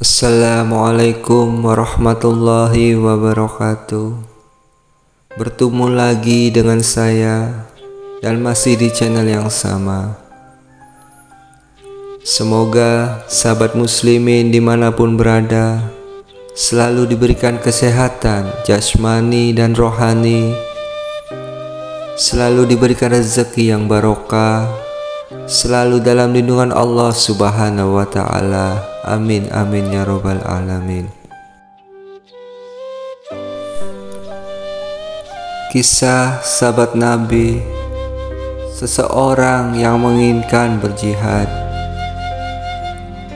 Assalamualaikum warahmatullahi wabarakatuh. Bertemu lagi dengan saya dan masih di channel yang sama. Semoga sahabat muslimin dimanapun berada selalu diberikan kesehatan jasmani dan rohani, selalu diberikan rezeki yang barokah, selalu dalam lindungan Allah Subhanahu wa Ta'ala. Amin amin ya robbal alamin. Kisah sahabat Nabi, seseorang yang menginginkan berjihad.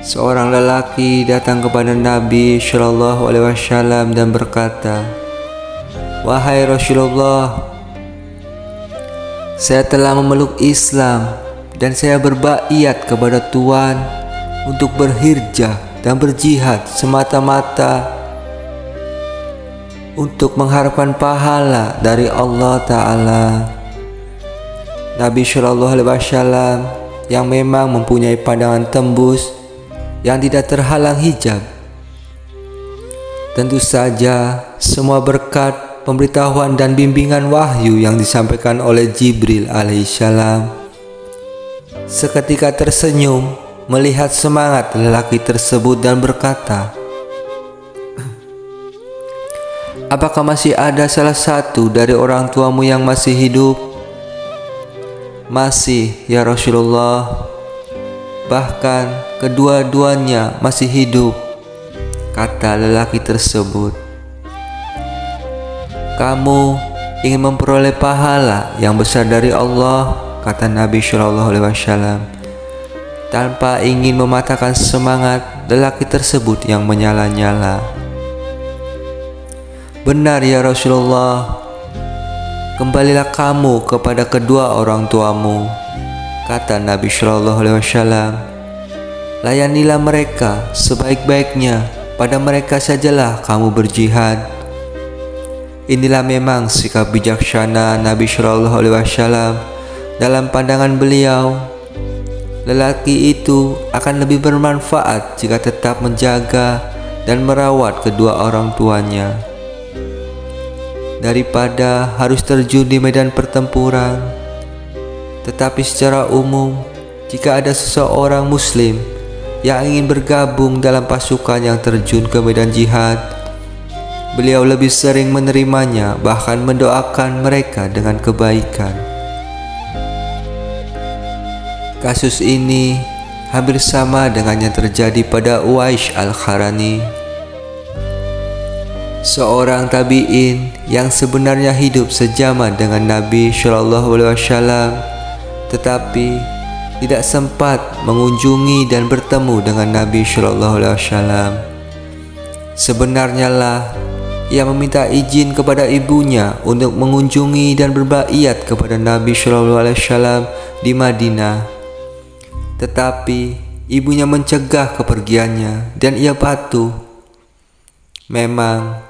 Seorang lelaki datang kepada Nabi Shallallahu Alaihi Wasallam dan berkata, "Wahai Rasulullah, saya telah memeluk Islam dan saya berbaiat kepada Tuhan untuk berhijrah dan berjihad semata-mata untuk mengharapkan pahala dari Allah Ta'ala." Nabi Shallallahu Alaihi Wasallam yang memang mempunyai pandangan tembus yang tidak terhalang hijab, tentu saja semua berkat pemberitahuan dan bimbingan wahyu yang disampaikan oleh Jibril alaihissalam, seketika tersenyum melihat semangat lelaki tersebut dan berkata, "Apakah masih ada salah satu dari orang tuamu yang masih hidup?" "Masih ya Rasulullah, bahkan kedua-duanya masih hidup," kata lelaki tersebut. "Kamu ingin memperoleh pahala yang besar dari Allah," kata Nabi Shallallahu Alaihi Wasallam. Tanpa ingin mematahkan semangat lelaki tersebut yang menyala-nyala, "Benar ya Rasulullah, kembalilah kamu kepada kedua orang tuamu," kata Nabi Shallallahu Alaihi Wasallam. "Layanilah mereka sebaik-baiknya, pada mereka sajalah kamu berjihad." Inilah memang sikap bijaksana Nabi Shallallahu Alaihi Wasallam. Dalam pandangan beliau, lelaki itu akan lebih bermanfaat jika tetap menjaga dan merawat kedua orang tuanya daripada harus terjun di medan pertempuran. Tetapi secara umum, jika ada seseorang muslim yang ingin bergabung dalam pasukan yang terjun ke medan jihad, beliau lebih sering menerimanya, bahkan mendoakan mereka dengan kebaikan. Kasus ini hampir sama dengan yang terjadi pada Uwais Al-Qarani, seorang tabi'in yang sebenarnya hidup sejaman dengan Nabi Shallallahu Alaihi Wasallam, tetapi tidak sempat mengunjungi dan bertemu dengan Nabi Shallallahu Alaihi Wasallam. Sebenarnya lah ia meminta izin kepada ibunya untuk mengunjungi dan berbaiat kepada Nabi Shallallahu Alaihi Wasallam di Madinah. Tetapi ibunya mencegah kepergiannya dan ia patuh. Memang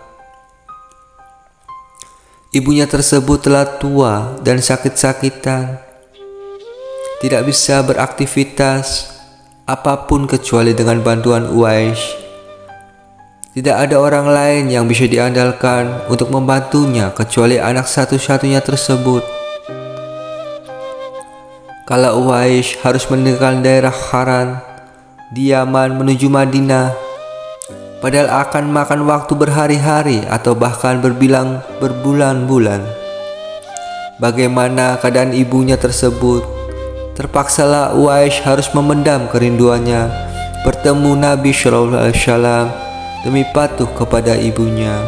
ibunya tersebut telah tua dan sakit-sakitan, tidak bisa beraktivitas apapun kecuali dengan bantuan Uwais. Tidak ada orang lain yang bisa diandalkan untuk membantunya kecuali anak satu-satunya tersebut. Kala Uwais harus meninggalkan daerah Haran di Yaman menuju Madinah, padahal akan makan waktu berhari-hari atau bahkan berbulan-bulan. Bagaimana keadaan ibunya tersebut? Terpaksalah Uwais harus memendam kerinduannya bertemu Nabi Shallallahu Alaihi Wasallam demi patuh kepada ibunya.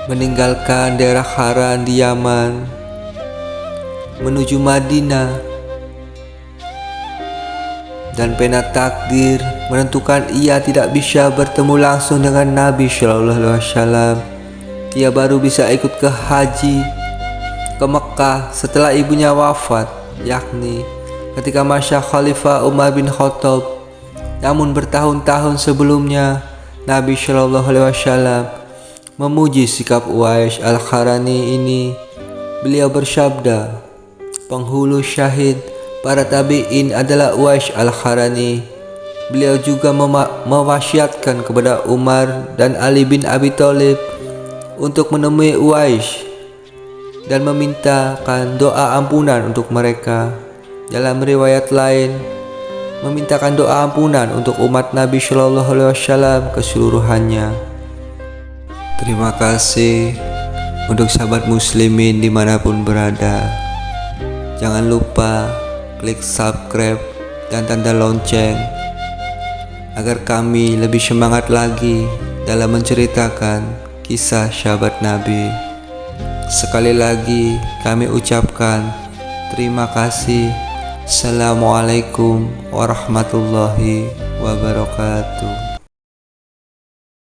Meninggalkan daerah Haran di Yaman menuju Madinah, dan pena takdir menentukan ia tidak bisa bertemu langsung dengan Nabi Shallallahu Alaihi Wasallam. Ia baru bisa ikut ke haji ke Mekah setelah ibunya wafat, yakni ketika masa Khalifah Umar bin Khattab. Namun bertahun-tahun sebelumnya, Nabi Shallallahu Alaihi Wasallam memuji sikap Uwais Al-Qarani ini. Beliau bersabda, "Penghulu syahid para tabi'in adalah Uwais Al-Qarani. Beliau juga mewasiatkan kepada Umar dan Ali bin Abi Thalib untuk menemui Uwais dan memintakan doa ampunan untuk mereka. Dalam riwayat lain, memintakan doa ampunan untuk umat Nabi Shallallahu Alaihi Wasallam keseluruhannya. Terima kasih untuk sahabat muslimin dimanapun berada. Jangan lupa klik subscribe dan tanda lonceng agar kami lebih semangat lagi dalam menceritakan kisah sahabat Nabi. Sekali lagi kami ucapkan terima kasih. Assalamualaikum warahmatullahi wabarakatuh.